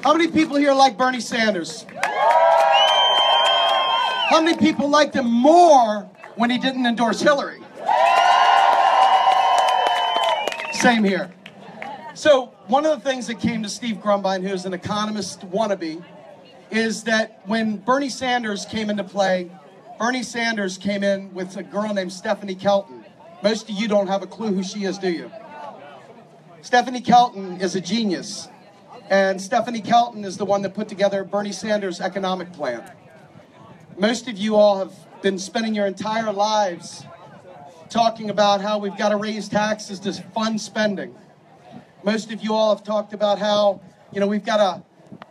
How many people here like Bernie Sanders? How many people liked him more when he didn't endorse Hillary? Same here. So one of the things that came to Steve Grumbine, who's an economist wannabe, is that when Bernie Sanders came into play, Bernie Sanders came in with a girl named Stephanie Kelton. Most of you don't have a clue who she is, do you? Stephanie Kelton is a genius. And Stephanie Kelton is the one that put together Bernie Sanders' economic plan. Most of you all have been spending your entire lives talking about how we've got to raise taxes to fund spending. Most of you all have talked about how, we've got to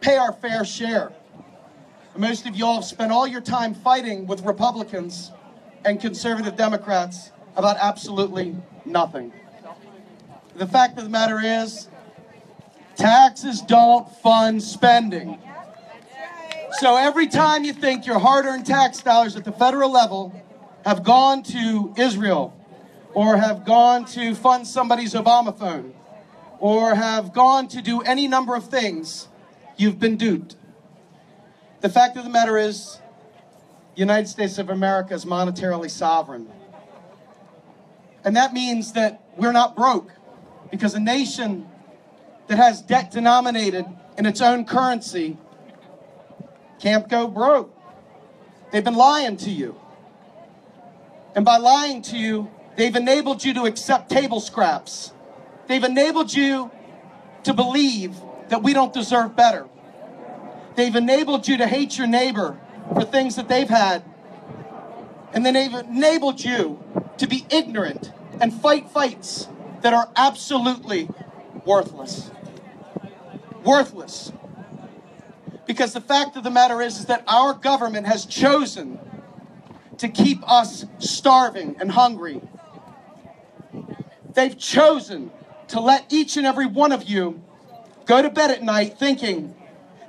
pay our fair share. Most of you all have spent all your time fighting with Republicans and conservative Democrats about absolutely nothing. The fact of the matter is, taxes don't fund spending. So every time you think your hard-earned tax dollars at the federal level have gone to Israel, or have gone to fund somebody's Obama phone, or have gone to do any number of things, you've been duped. The fact of the matter is, the United States of America is monetarily sovereign. And that means that we're not broke, because a nation that has debt denominated in its own currency can't go broke. They've been lying to you. And by lying to you, they've enabled you to accept table scraps. They've enabled you to believe that we don't deserve better. They've enabled you to hate your neighbor for things that they've had. And then they've enabled you to be ignorant and fight fights that are absolutely worthless. Worthless. Because the fact of the matter is that our government has chosen to keep us starving and hungry. They've chosen to let each and every one of you go to bed at night thinking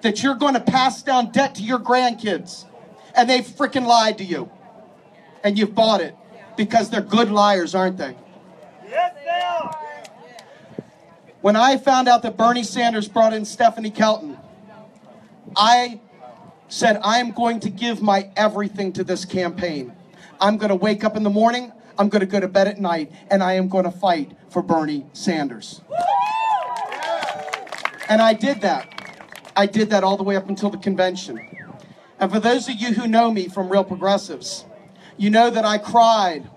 that you're going to pass down debt to your grandkids. And they've freaking lied to you. And you've bought it. Because they're good liars, aren't they? Yes, they are. When I found out that Bernie Sanders brought in Stephanie Kelton, I said, I'm going to give my everything to this campaign. I'm going to wake up in the morning, I'm going to go to bed at night, and I am going to fight for Bernie Sanders. And I did that. I did that all the way up until the convention. And for those of you who know me from Real Progressives, you know that I cried.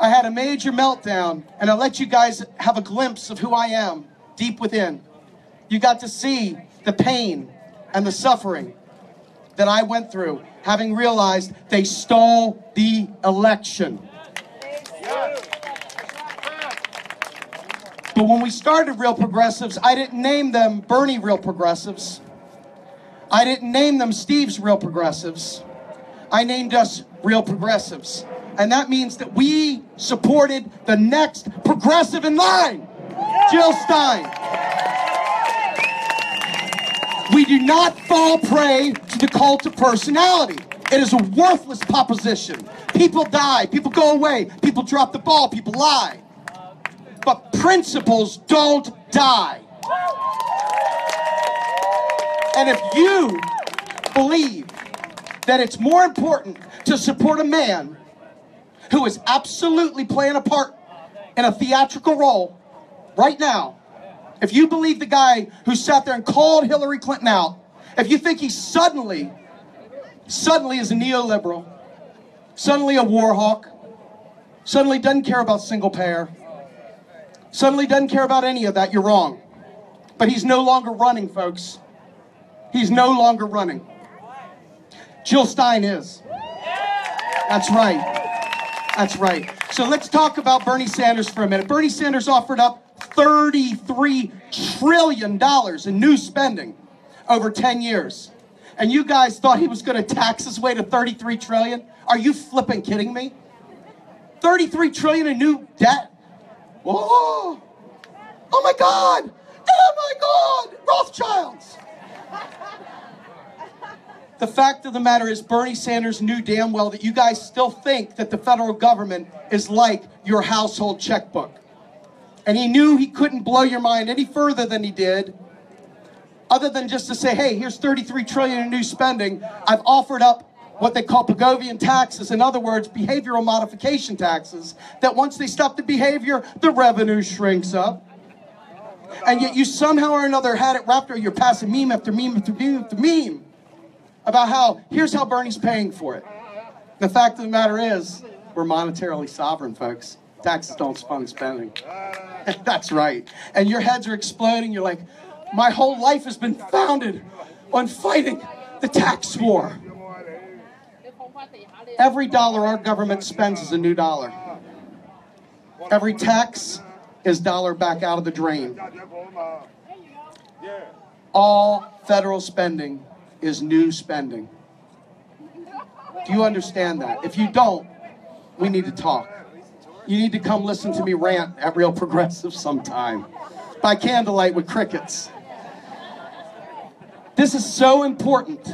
I had a major meltdown, and I let you guys have a glimpse of who I am deep within. You got to see the pain and the suffering that I went through, having realized they stole the election. But when we started Real Progressives, I didn't name them Bernie Real Progressives. I didn't name them Steve's Real Progressives. I named us Real Progressives. And that means that we supported the next progressive in line, Jill Stein. We do not fall prey to the cult of personality. It is a worthless proposition. People die, people go away, people drop the ball, people lie. But principles don't die. And if you believe that it's more important to support a man who is absolutely playing a part in a theatrical role right now, if you believe the guy who sat there and called Hillary Clinton out, if you think he suddenly is a neoliberal, suddenly a war hawk, suddenly doesn't care about single payer, suddenly doesn't care about any of that, you're wrong. But he's no longer running, folks. He's no longer running. Jill Stein is. That's right. That's right. So let's talk about Bernie Sanders for a minute. Bernie Sanders offered up $33 trillion in new spending over 10 years. And you guys thought he was going to tax his way to $33 trillion? Are you flipping kidding me? $33 trillion in new debt? Whoa! Oh my God! Oh my God! Rothschilds! The fact of the matter is Bernie Sanders knew damn well that you guys still think that the federal government is like your household checkbook. And he knew he couldn't blow your mind any further than he did other than just to say, hey, here's 33 trillion in new spending, I've offered up what they call Pigovian taxes. In other words, behavioral modification taxes, that once they stop the behavior, the revenue shrinks up. And yet you somehow or another had it wrapped around, you're passing meme after meme after meme after meme about how, here's how Bernie's paying for it. The fact of the matter is, we're monetarily sovereign, folks. Taxes don't fund spending. That's right. And your heads are exploding. You're like, my whole life has been founded on fighting the tax war. Every dollar our government spends is a new dollar. Every tax is dollar back out of the drain. All federal spending is new spending. Do you understand that? If you don't, we need to talk. You need to come listen to me rant at Real Progressive sometime. By candlelight with crickets. This is so important.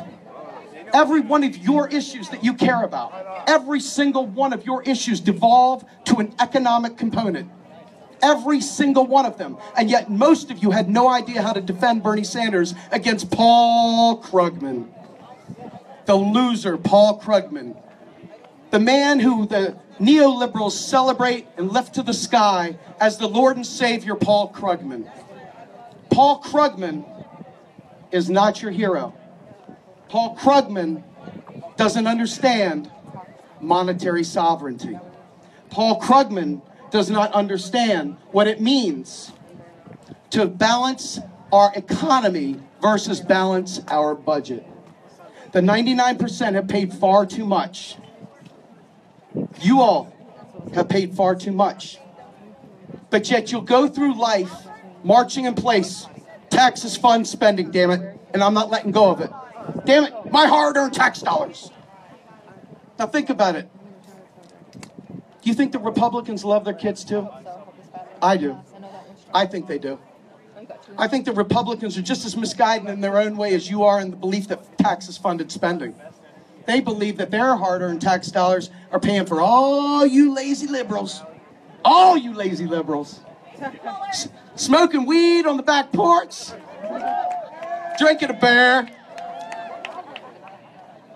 Every one of your issues that you care about, every single one of your issues devolve to an economic component. Every single one of them. And yet most of you had no idea how to defend Bernie Sanders against Paul Krugman. The loser, Paul Krugman. The man who the neoliberals celebrate and lift to the sky as the Lord and Savior, Paul Krugman. Paul Krugman is not your hero. Paul Krugman doesn't understand monetary sovereignty. Paul Krugman does not understand what it means to balance our economy versus balance our budget. The 99% have paid far too much. You all have paid far too much. But yet you'll go through life marching in place. Taxes fund spending, damn it. And I'm not letting go of it. Damn it, my hard-earned tax dollars. Now think about it. Do you think the Republicans love their kids too? I do. I think they do. I think the Republicans are just as misguided in their own way as you are in the belief that taxes funded spending. They believe that their hard-earned tax dollars are paying for all you lazy liberals. All you lazy liberals. Smoking weed on the back porch. Drinking a beer.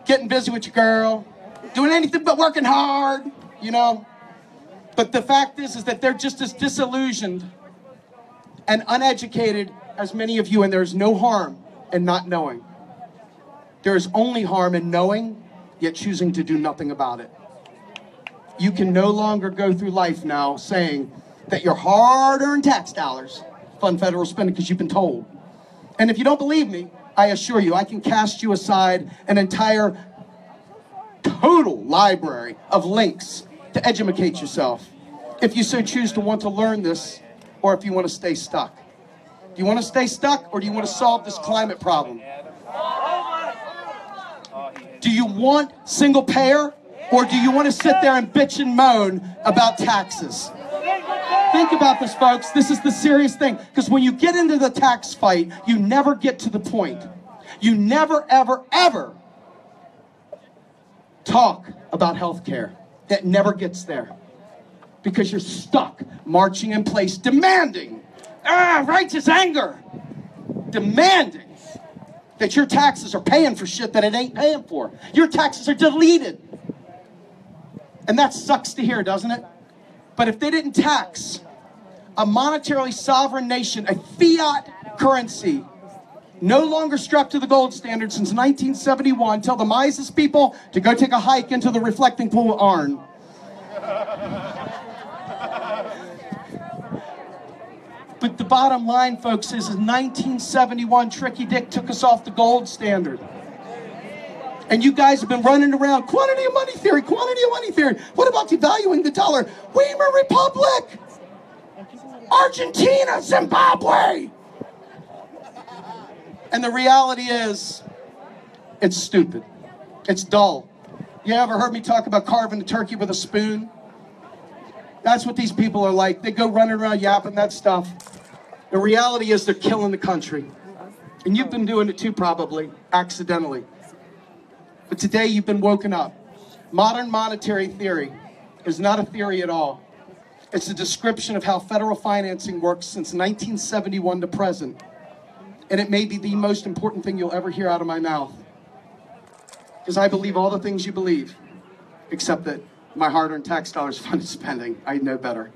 Getting busy with your girl. Doing anything but working hard, you know. But the fact is that they're just as disillusioned and uneducated as many of you, and there's no harm in not knowing. There is only harm in knowing, yet choosing to do nothing about it. You can no longer go through life now saying that your hard-earned tax dollars fund federal spending because you've been told. And if you don't believe me, I assure you, I can cast you aside an entire total library of links to educate yourself, if you so choose to want to learn this, or if you want to stay stuck. Do you want to stay stuck, or do you want to solve this climate problem? Do you want single payer, or do you want to sit there and bitch and moan about taxes? Think about this, folks. This is the serious thing. Because when you get into the tax fight, you never get to the point. You never, ever, ever talk about health care. That never gets there. Because you're stuck marching in place, demanding, righteous anger, demanding that your taxes are paying for shit that it ain't paying for. Your taxes are deleted. And that sucks to hear, doesn't it? But if they didn't tax a monetarily sovereign nation, a fiat currency, no longer strapped to the gold standard since 1971, tell the Mises people to go take a hike into the reflecting pool of Arn. But the bottom line, folks, is in 1971, Tricky Dick took us off the gold standard. And you guys have been running around, quantity of money theory, quantity of money theory. What about devaluing the dollar? Weimar Republic! Argentina, Zimbabwe! And the reality is, it's stupid. It's dull. You ever heard me talk about carving a turkey with a spoon? That's what these people are like. They go running around yapping that stuff. The reality is they're killing the country. And you've been doing it too, probably, accidentally. But today you've been woken up. Modern monetary theory is not a theory at all. It's a description of how federal financing works since 1971 to present. And it may be the most important thing you'll ever hear out of my mouth. Because I believe all the things you believe, except that my hard-earned tax dollars funded spending. I know better.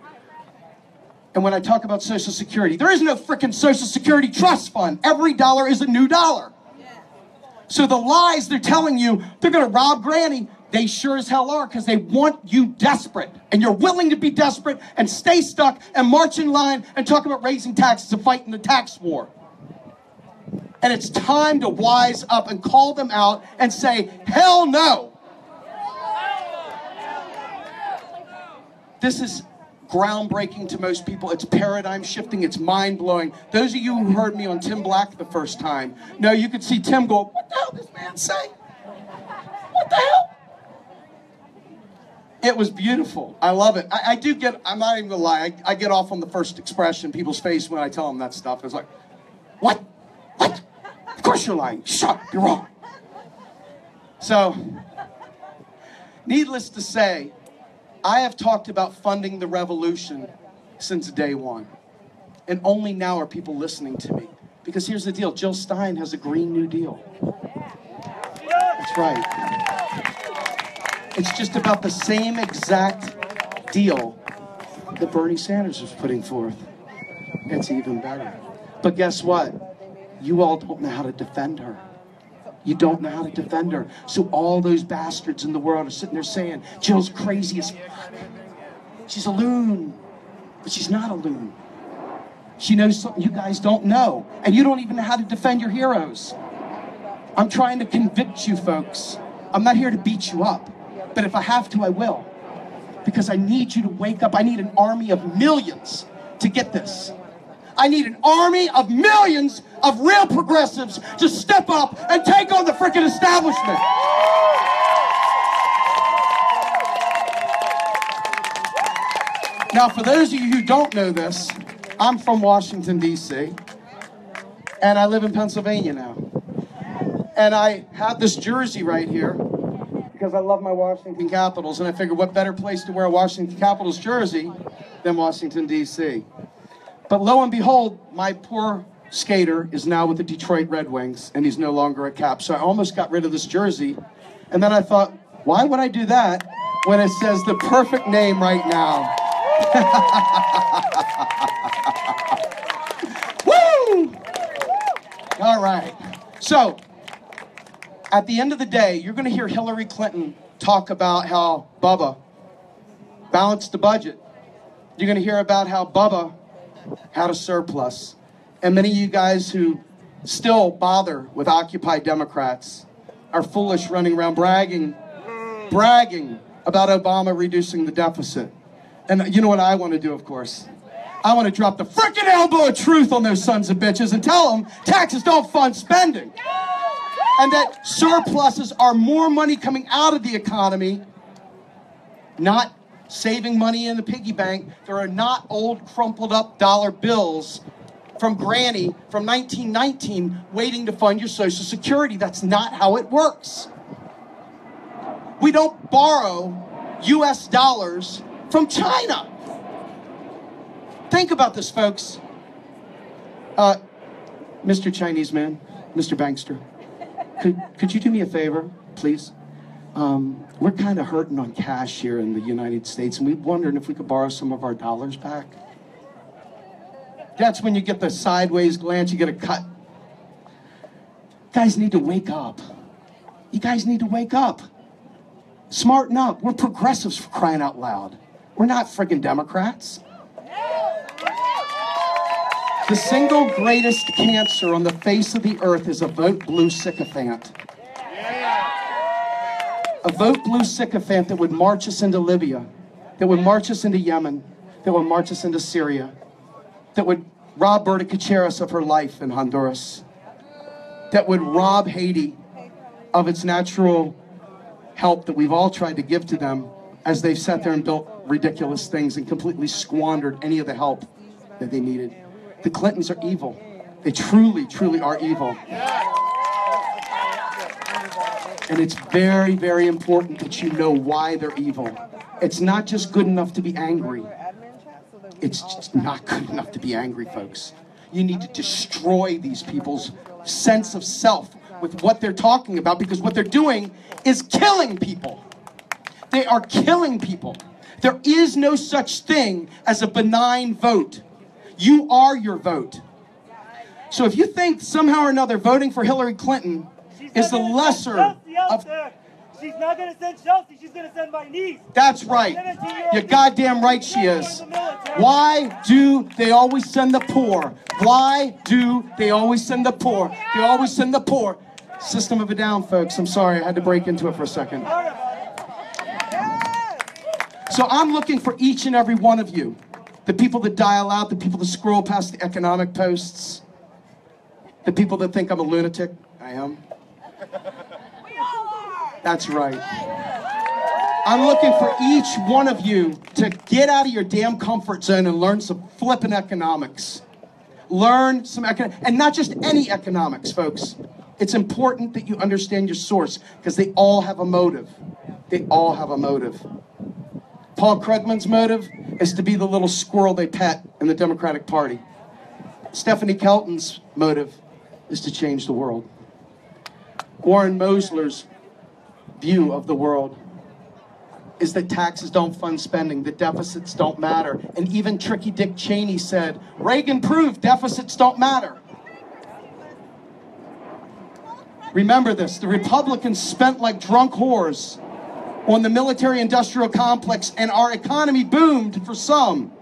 And when I talk about Social Security, there is no frickin' Social Security trust fund. Every dollar is a new dollar. So the lies they're telling you, they're gonna rob Granny, they sure as hell are, because they want you desperate. And you're willing to be desperate and stay stuck and march in line and talk about raising taxes and fighting the tax war. And it's time to wise up and call them out and say, hell no. This is groundbreaking to most people. It's paradigm shifting. It's mind blowing. Those of you who heard me on Tim Black the first time, know you could see Tim go, what the hell did this man say? What the hell? It was beautiful. I love it. I do get, I'm not even gonna lie, I get off on the first expression, people's face when I tell them that stuff. It's like, what? What? Of course you're lying. Shut up, you're wrong. So, needless to say, I have talked about funding the revolution since day one. And only now are people listening to me. Because here's the deal, Jill Stein has a Green New Deal. That's right. It's just about the same exact deal that Bernie Sanders was putting forth. It's even better. But guess what? You all don't know how to defend her. You don't know how to defend her. So all those bastards in the world are sitting there saying, Jill's crazy as fuck. She's a loon. But she's not a loon. She knows something you guys don't know. And you don't even know how to defend your heroes. I'm trying to convict you folks. I'm not here to beat you up. But if I have to, I will. Because I need you to wake up. I need an army of millions to get this. I need an army of millions of real progressives to step up and take on the frickin' establishment. Now, for those of you who don't know this, I'm from Washington, D.C., and I live in Pennsylvania now. And I have this jersey right here because I love my Washington Capitals, and I figured what better place to wear a Washington Capitals jersey than Washington, D.C. But lo and behold, my poor skater is now with the Detroit Red Wings, and he's no longer a Cap. So I almost got rid of this jersey, and then I thought, why would I do that when it says the perfect name right now? Woo! All right. So, at the end of the day, you're going to hear Hillary Clinton talk about how Bubba balanced the budget. You're going to hear about how Bubba had a surplus. And many of you guys who still bother with Occupy Democrats are foolish running around bragging about Obama reducing the deficit. And you know what I want to do, of course? I want to drop the frickin' elbow of truth on those sons of bitches and tell them taxes don't fund spending. And that surpluses are more money coming out of the economy, not saving money in the piggy bank. There are not old crumpled up dollar bills from Granny from 1919 waiting to fund your Social Security. That's not how it works. We don't borrow US dollars from China. Think about this, folks. Mr. Chinese man, Mr. Bankster, could you do me a favor, please? We're kind of hurting on cash here in the United States, and we're wondering if we could borrow some of our dollars back. That's when you get the sideways glance, you get a cut. You guys need to wake up. You guys need to wake up. Smarten up. We're progressives, for crying out loud. We're not friggin' Democrats. The single greatest cancer on the face of the earth is a vote blue sycophant. A vote blue sycophant that would march us into Libya, that would march us into Yemen, that would march us into Syria, that would rob Berta Caceres of her life in Honduras, that would rob Haiti of its natural help that we've all tried to give to them as they've sat there and built ridiculous things and completely squandered any of the help that they needed. The Clintons are evil. They truly, truly are evil. And it's very, very important that you know why they're evil. It's not just good enough to be angry. It's just not good enough to be angry, folks. You need to destroy these people's sense of self with what they're talking about, because what they're doing is killing people. They are killing people. There is no such thing as a benign vote. You are your vote. So if you think somehow or another voting for Hillary Clinton is the lesser of... She's not going to send Chelsea, she's going to send my niece. That's right. You're goddamn right she is. Why do they always send the poor? Why do they always send the poor? They always send the poor. System of a Down, folks. I'm sorry, I had to break into it for a second. So I'm looking for each and every one of you. The people that dial out, the people that scroll past the economic posts, the people that think I'm a lunatic. I am. That's right. I'm looking for each one of you to get out of your damn comfort zone and learn some flippin' economics. Learn some economics, and not just any economics, folks. It's important that you understand your source, because they all have a motive. They all have a motive. Paul Krugman's motive is to be the little squirrel they pet in the Democratic Party. Stephanie Kelton's motive is to change the world. Warren Mosler's view of the world is that taxes don't fund spending, that deficits don't matter. And even tricky Dick Cheney said, Reagan proved deficits don't matter. Remember this, the Republicans spent like drunk whores on the military-industrial complex, and our economy boomed for some.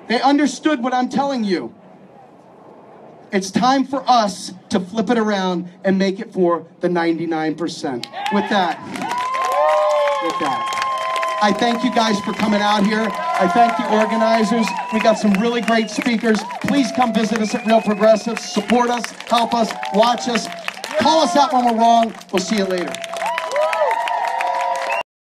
They understood what I'm telling you. It's time for us to flip it around and make it for the 99%. With that, I thank you guys for coming out here. I thank the organizers. We got some really great speakers. Please come visit us at Real Progressives. Support us, help us, watch us. Call us out when we're wrong. We'll see you later.